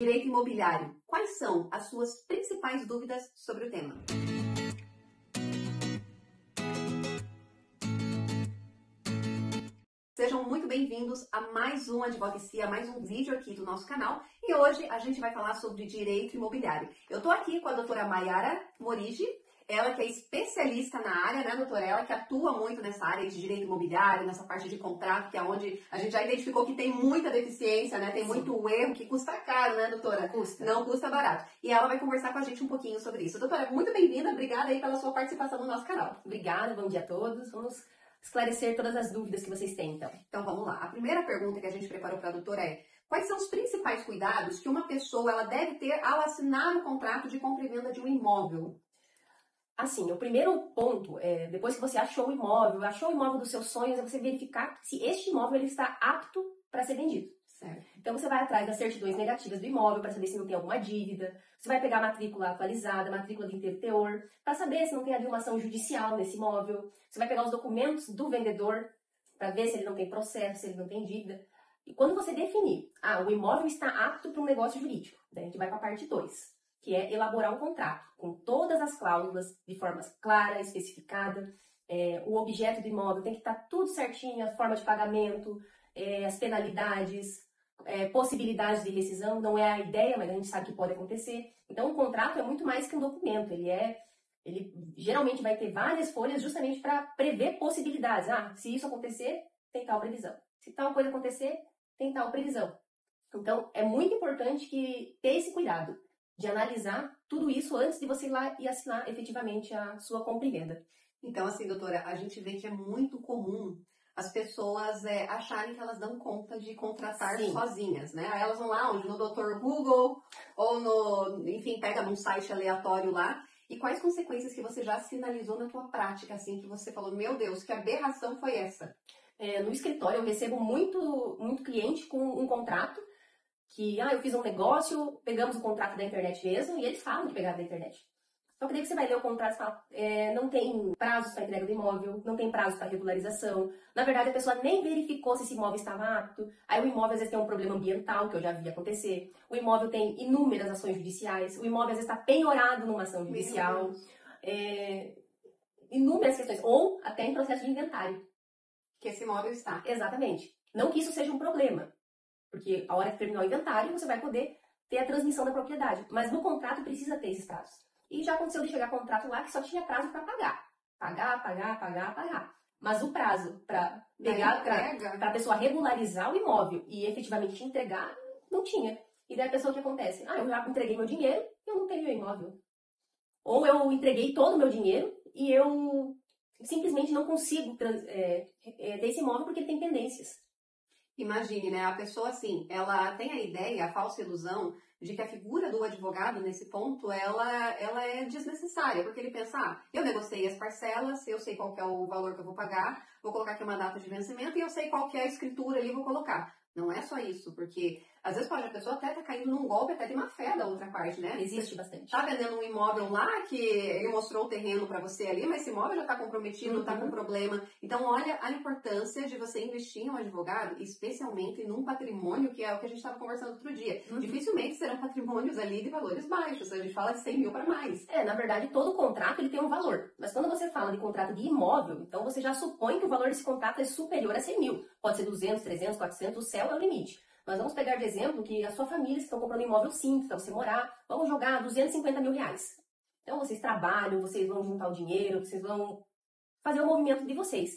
Direito imobiliário. Quais são as suas principais dúvidas sobre o tema? Sejam muito bem-vindos a mais um Advocacia, a mais um vídeo aqui do nosso canal. E hoje a gente vai falar sobre direito imobiliário. Eu tô aqui com a doutora Maiara Morigi, ela que é especialista na área, né, doutora? Ela que atua muito nessa área de direito imobiliário, nessa parte de contrato, que é onde a gente já identificou que tem muita deficiência, né? Tem muito erro, que custa caro, né, doutora? Custa. Não custa barato. E ela vai conversar com a gente um pouquinho sobre isso. Doutora, muito bem-vinda, obrigada aí pela sua participação no nosso canal. Obrigada, bom dia a todos. Vamos esclarecer todas as dúvidas que vocês têm, então. Então vamos lá. A primeira pergunta que a gente preparou para a doutora é: quais são os principais cuidados que uma pessoa ela deve ter ao assinar o contrato de compra e venda de um imóvel? Assim, o primeiro ponto é, depois que você achou o imóvel dos seus sonhos, é você verificar se este imóvel ele está apto para ser vendido. Certo. Então você vai atrás das certidões negativas do imóvel para saber se não tem alguma dívida. Você vai pegar a matrícula atualizada, a matrícula de inteiro teor, para saber se não tem ali uma ação judicial nesse imóvel. Você vai pegar os documentos do vendedor para ver se ele não tem processo, se ele não tem dívida. E quando você definir, o imóvel está apto para um negócio jurídico, daí a gente vai para a parte 2, que é elaborar um contrato com todas as cláusulas de forma clara, especificada. O objeto do imóvel tem que estar tudo certinho, a forma de pagamento, as penalidades, possibilidades de rescisão. Não é a ideia, mas a gente sabe que pode acontecer. Então, o contrato é muito mais que um documento. Ele geralmente vai ter várias folhas justamente para prever possibilidades. Se isso acontecer, tem tal previsão. Se tal coisa acontecer, tem tal previsão. Então, é muito importante que ter esse cuidado de analisar tudo isso antes de você ir lá e assinar efetivamente a sua compra e venda. Então, assim, doutora, a gente vê que é muito comum as pessoas acharem que elas dão conta de contratar sozinhas, né? Aí elas vão lá, onde no Dr. Google, ou enfim, pega num site aleatório lá. E quais consequências que você já sinalizou na tua prática, assim, que você falou, meu Deus, que aberração foi essa? No escritório eu recebo muito cliente com um contrato, que, eu fiz um negócio, pegamos o contrato da internet mesmo, e eles falam que pegaram da internet. Só que daí você vai ler o contrato e fala, não tem prazos para entrega do imóvel, não tem prazo para regularização. Na verdade, a pessoa nem verificou se esse imóvel estava apto. Aí o imóvel às vezes tem um problema ambiental, que eu já vi acontecer. O imóvel tem inúmeras ações judiciais. O imóvel às vezes está penhorado numa ação judicial. Inúmeras questões. Ou até em processo de inventário. Que esse imóvel está. Exatamente. Não que isso seja um problema. Porque a hora que terminar o inventário, você vai poder ter a transmissão da propriedade. Mas no contrato precisa ter esses prazos. E já aconteceu de chegar contrato lá que só tinha prazo para pagar. Pagar. Mas o prazo para pegar, para a pessoa regularizar o imóvel e efetivamente entregar, não tinha. E daí a pessoa, o que acontece? Eu já entreguei meu dinheiro e eu não tenho meu imóvel. Ou eu entreguei todo o meu dinheiro e eu simplesmente não consigo ter esse imóvel porque ele tem pendências. Imagine, né? A pessoa, assim, ela tem a ideia, a falsa ilusão de que a figura do advogado, nesse ponto, ela é desnecessária. Porque ele pensa, eu negociei as parcelas, eu sei qual que é o valor que eu vou pagar, vou colocar aqui uma data de vencimento e eu sei qual que é a escritura ali, vou colocar. Não é só isso, porque às vezes pode a pessoa até estar caindo num golpe até de má fé da outra parte, né? Existe bastante. Tá vendendo um imóvel lá que ele mostrou o terreno para você ali, mas esse imóvel já está comprometido, está com problema. Então, olha a importância de você investir em um advogado, especialmente num patrimônio, que é o que a gente estava conversando outro dia. Dificilmente serão patrimônios ali de valores baixos. A gente fala de 100 mil para mais. Na verdade, todo contrato ele tem um valor. Mas quando você fala de contrato de imóvel, então você já supõe que o valor desse contrato é superior a 100 mil. Pode ser 200, 300, 400, o céu é o limite. Mas vamos pegar de exemplo que a sua família está comprando um imóvel simples para você morar, vamos jogar 250 mil reais. Então vocês trabalham, vocês vão juntar o dinheiro, vocês vão fazer o movimento de vocês.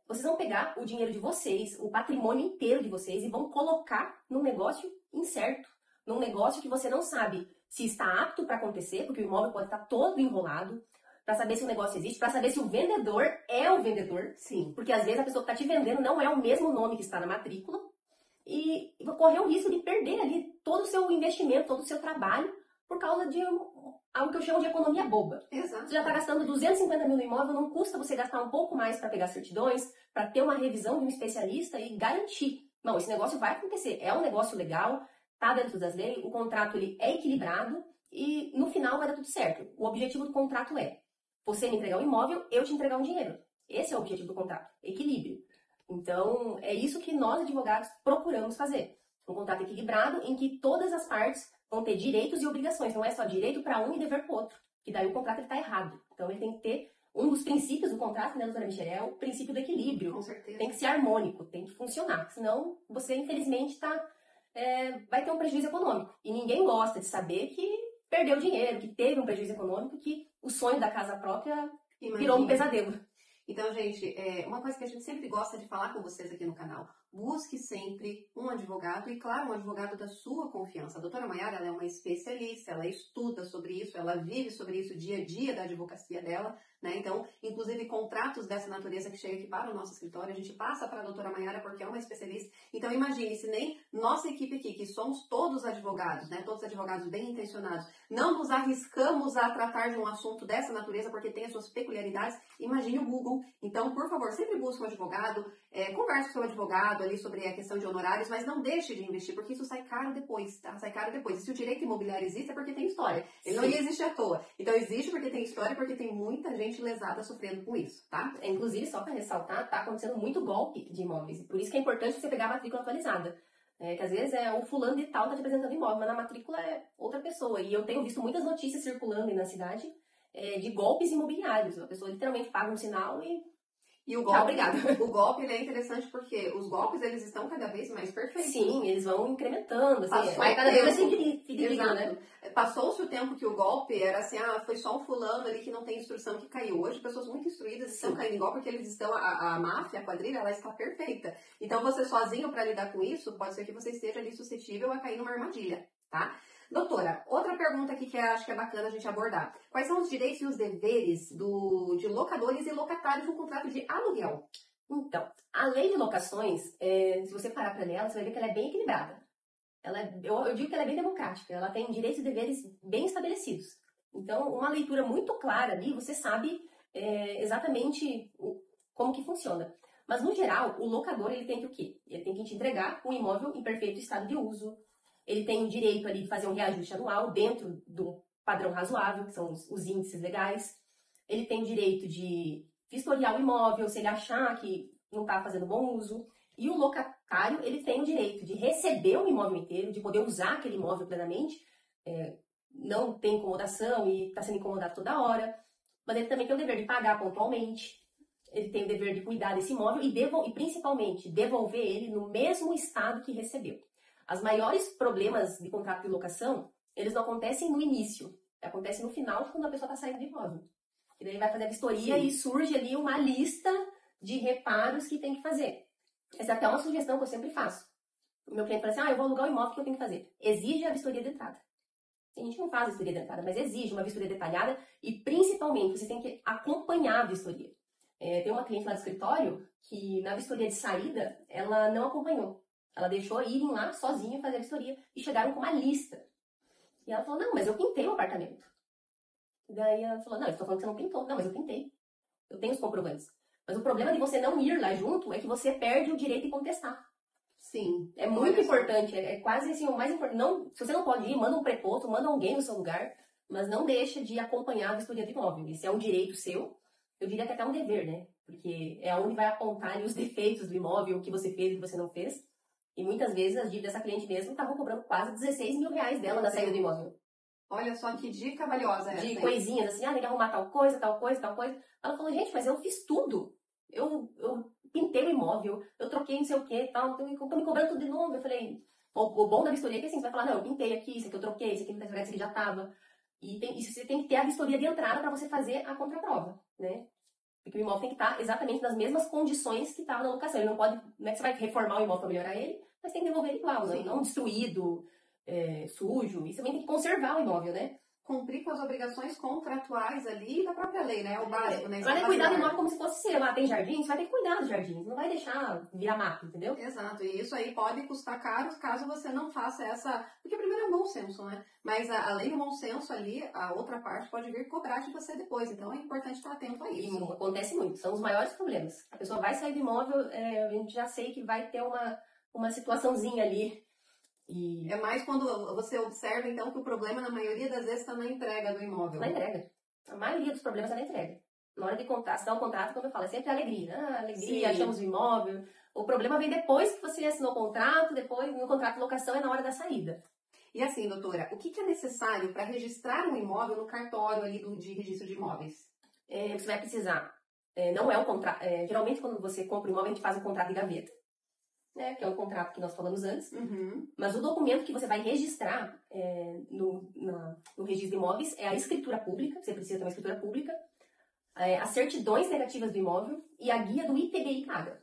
Vocês vão pegar o dinheiro de vocês, o patrimônio inteiro de vocês e vão colocar num negócio incerto, num negócio que você não sabe se está apto para acontecer, porque o imóvel pode estar todo enrolado, para saber se o negócio existe, para saber se o vendedor é o vendedor. Sim. Porque às vezes a pessoa que está te vendendo não é o mesmo nome que está na matrícula, e correr o risco de perder ali todo o seu investimento, todo o seu trabalho, por causa de algo que eu chamo de economia boba. Exato. Você já está gastando 250 mil no imóvel, não custa você gastar um pouco mais para pegar certidões, para ter uma revisão de um especialista e garantir. Não, esse negócio vai acontecer, é um negócio legal, está dentro das leis, o contrato ele é equilibrado e no final vai dar tudo certo. O objetivo do contrato é você me entregar um imóvel, eu te entregar um dinheiro. Esse é o objetivo do contrato, equilíbrio. Então, é isso que nós, advogados, procuramos fazer. Um contrato equilibrado em que todas as partes vão ter direitos e obrigações. Não é só direito para um e dever para o outro. Que daí o contrato está errado. Então ele tem que ter um dos princípios do contrato, né, doutora Michele, é o princípio do equilíbrio. Com certeza. Tem que ser harmônico, tem que funcionar. Senão você, infelizmente, vai ter um prejuízo econômico. E ninguém gosta de saber que perdeu dinheiro, que teve um prejuízo econômico, que o sonho da casa própria virou um pesadelo. Então, gente, uma coisa que a gente sempre gosta de falar com vocês aqui no canal, busque sempre um advogado e, claro, um advogado da sua confiança. A doutora Maiara, ela é uma especialista, ela estuda sobre isso, ela vive sobre isso dia a dia da advocacia dela, né? Então, inclusive, contratos dessa natureza que chegam aqui para o nosso escritório, a gente passa para a doutora Maiara porque é uma especialista. Então, imagine, se nem nossa equipe aqui, que somos todos advogados, né? Todos advogados bem intencionados, não nos arriscamos a tratar de um assunto dessa natureza porque tem as suas peculiaridades, imagine o Google. Então, por favor, sempre busque um advogado, converse com o seu advogado ali sobre a questão de honorários, mas não deixe de investir, porque isso sai caro depois, tá? Sai caro depois. E se o direito imobiliário existe, é porque tem história. Ele não ia existir à toa. Então, existe porque tem história, porque tem muita gente lesada sofrendo com isso, tá? Inclusive, só para ressaltar, tá acontecendo muito golpe de imóveis. Por isso que é importante você pegar a matrícula atualizada. Que às vezes o fulano de tal tá te apresentando imóvel, mas na matrícula é outra pessoa. E eu tenho visto muitas notícias circulando aí na cidade de golpes imobiliários. A pessoa literalmente paga um sinal e o golpe, obrigada. O golpe ele é interessante porque os golpes eles estão cada vez mais perfeitos. Sim, eles vão incrementando, assim, vai cada vez mais fidedigno, né? Passou-se o tempo que o golpe era assim, foi só um fulano ali que não tem instrução que caiu. Hoje, pessoas muito instruídas estão caindo em golpe porque eles estão, a máfia, a quadrilha, ela está perfeita. Então, você sozinho para lidar com isso, pode ser que você esteja ali suscetível a cair numa armadilha, tá? Doutora, outra pergunta aqui que eu acho que é bacana a gente abordar. Quais são os direitos e os deveres de locadores e locatários no contrato de aluguel? Então, a lei de locações, se você parar para ler ela, você vai ver que ela é bem equilibrada. Eu digo que ela é bem democrática, ela tem direitos e deveres bem estabelecidos. Então, uma leitura muito clara ali, você sabe exatamente como que funciona. Mas, no geral, o locador ele tem que o quê? Ele tem que te entregar um imóvel em perfeito estado de uso. Ele tem o direito ali de fazer um reajuste anual dentro do padrão razoável, que são os índices legais. Ele tem o direito de vistoriar o imóvel, se ele achar que não está fazendo bom uso. E o locatário, ele tem o direito de receber o imóvel inteiro, de poder usar aquele imóvel plenamente, não tem incomodação e está sendo incomodado toda hora. Mas ele também tem o dever de pagar pontualmente. Ele tem o dever de cuidar desse imóvel e principalmente, devolver ele no mesmo estado que recebeu. Os maiores problemas de contrato de locação, eles não acontecem no início, acontecem no final, quando a pessoa está saindo do imóvel. E daí vai fazer a vistoria e surge ali uma lista de reparos que tem que fazer. Essa é até uma sugestão que eu sempre faço. O meu cliente fala assim, eu vou alugar o imóvel, o que eu tenho que fazer? Exige a vistoria de entrada. A gente não faz a vistoria de entrada, mas exige uma vistoria detalhada e, principalmente, você tem que acompanhar a vistoria. Tem uma cliente lá do escritório que, na vistoria de saída, ela não acompanhou. Ela deixou irem lá sozinha fazer a vistoria e chegaram com uma lista. E ela falou, não, mas eu pintei o apartamento. E daí ela falou, não, eu estou falando que você não pintou. Não, mas eu pintei. Eu tenho os comprovantes. Mas o problema de você não ir lá junto é que você perde o direito de contestar. Sim. É muito importante. É quase assim, o mais importante. Não, se você não pode ir, manda um preposto, manda alguém no seu lugar, mas não deixa de acompanhar a vistoria do imóvel. Esse é um direito seu. Eu diria que até um dever, né? Porque é onde vai apontar ali os defeitos do imóvel, o que você fez e o que você não fez. E muitas vezes as dívidas dessa cliente mesmo estavam cobrando quase 16 mil reais dela na saída do imóvel. Olha só que dica valiosa essa. De coisinhas assim, tem que arrumar tal coisa, tal coisa, tal coisa. Ela falou, gente, mas eu fiz tudo. Eu pintei o imóvel, eu troquei não sei o que, tal, tô me cobrando tudo de novo. Eu falei, o bom da vistoria é que assim, você vai falar, não, eu pintei aqui, isso aqui eu troquei, isso aqui não tá estragado, isso aqui já tava. E você tem que ter a vistoria de entrada para você fazer a contraprova, né? Porque o imóvel tem que estar exatamente nas mesmas condições que estava na locação. Ele não pode, não é que você vai reformar o imóvel para melhorar ele, mas tem que devolver ele igual, né? Não destruído, sujo. E você também tem que conservar o imóvel, né? Cumprir com as obrigações contratuais ali da própria lei, né? É o básico, né? Vai cuidar do imóvel como se fosse seu. Tem jardim, você vai ter que cuidar dos jardins. Não vai deixar virar mato, entendeu? Exato. E isso aí pode custar caro caso você não faça essa... Porque primeiro é bom senso, né? Mas além do bom senso ali, a outra parte pode vir cobrar de você depois. Então é importante estar atento a isso. E acontece muito. São os maiores problemas. A pessoa vai sair do imóvel, a gente já sei que vai ter uma situaçãozinha ali. E... É mais quando você observa, então, que o problema, na maioria das vezes, está na entrega do imóvel. Na entrega. A maioria dos problemas é na entrega. Na hora de assinar o contrato, como eu falo, é sempre alegria. Alegria, Sim. achamos o imóvel. O problema vem depois que você assinou o contrato, depois no contrato de locação é na hora da saída. E assim, doutora, o que é necessário para registrar um imóvel no cartório ali de registro de imóveis? Você vai precisar, não é um contrato, geralmente quando você compra um imóvel a gente faz um contrato de gaveta, né, que é um contrato que nós falamos antes, mas o documento que você vai registrar no registro de imóveis é a escritura pública, você precisa ter uma escritura pública, as certidões negativas do imóvel e a guia do IPBI Paga.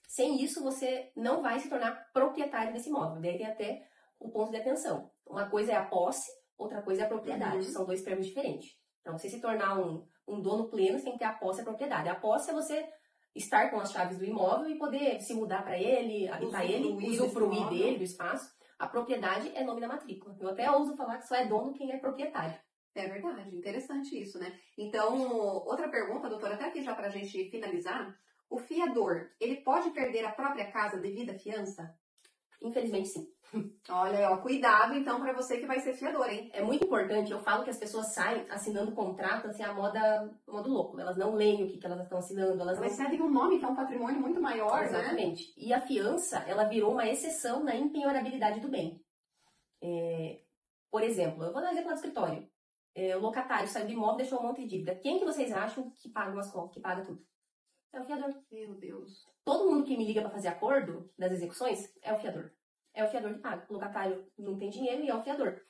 Sem isso, você não vai se tornar proprietário desse imóvel. Daí tem até o ponto de atenção. Uma coisa é a posse, outra coisa é a propriedade. São dois termos diferentes. Para você se tornar um dono pleno, você tem que ter a posse e a propriedade. A posse é você estar com as chaves do imóvel e poder se mudar para ele, habitar ele, usufruir dele, do espaço. A propriedade é nome da matrícula. Eu até ouso falar que só é dono quem é proprietário. É verdade, interessante isso, né? Então, outra pergunta, doutora, até aqui já para a gente finalizar. O fiador, ele pode perder a própria casa devido à fiança? Infelizmente, sim. Olha, ó, cuidado então para você que vai ser fiador, hein? É muito importante, eu falo que as pessoas saem assinando contrato assim, a modo louco. Elas não leem o que elas estão assinando. Elas cedem um nome que é um patrimônio muito maior, exatamente. Né? E a fiança, ela virou uma exceção na empenhorabilidade do bem. Por exemplo, eu vou dar um exemplo do escritório. O locatário saiu do imóvel e deixou um monte de dívida. Quem que vocês acham que paga as contas, que paga tudo? É o fiador. Meu Deus. Todo mundo que me liga para fazer acordo das execuções é o fiador. É o fiador que paga. O locatário não tem dinheiro e é o fiador.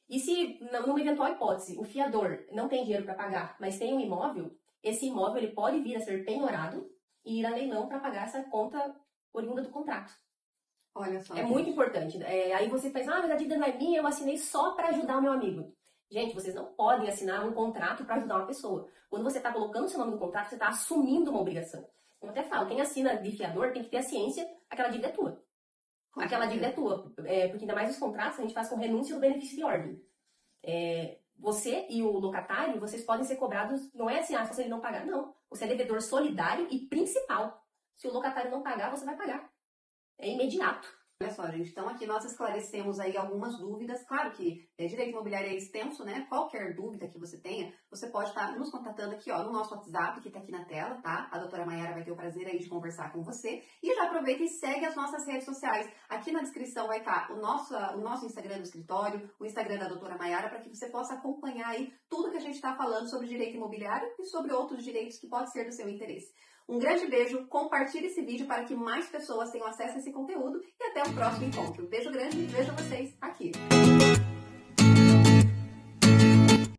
E se, numa eventual hipótese, o fiador não tem dinheiro para pagar, mas tem um imóvel, esse imóvel ele pode vir a ser penhorado e ir a leilão para pagar essa conta oriunda do contrato. Olha só. É muito importante. Aí você pensa, mas a dívida não é minha, eu assinei só para ajudar o meu amigo. Gente, vocês não podem assinar um contrato para ajudar uma pessoa. Quando você está colocando o seu nome no contrato, você está assumindo uma obrigação. Eu até falo, quem assina de fiador tem que ter a ciência que aquela dívida é tua. Aquela dívida é tua. Porque ainda mais os contratos a gente faz com renúncia do benefício de ordem. Você e o locatário, vocês podem ser cobrados, não é assim, só se ele não pagar. Não. Você é devedor solidário e principal. Se o locatário não pagar, você vai pagar. É imediato. Olha só, gente, então aqui nós esclarecemos aí algumas dúvidas. Claro que direito imobiliário é extenso, né? Qualquer dúvida que você tenha, você pode estar nos contatando aqui, ó, no nosso WhatsApp, que tá aqui na tela, tá? A doutora Mayara vai ter o prazer aí de conversar com você. E já aproveita e segue as nossas redes sociais. Aqui na descrição vai estar o nosso Instagram do escritório, o Instagram da doutora Mayara, para que você possa acompanhar aí tudo que a gente está falando sobre direito imobiliário e sobre outros direitos que podem ser do seu interesse. Um grande beijo, compartilhe esse vídeo para que mais pessoas tenham acesso a esse conteúdo e até o próximo encontro. Beijo grande e vejo vocês aqui.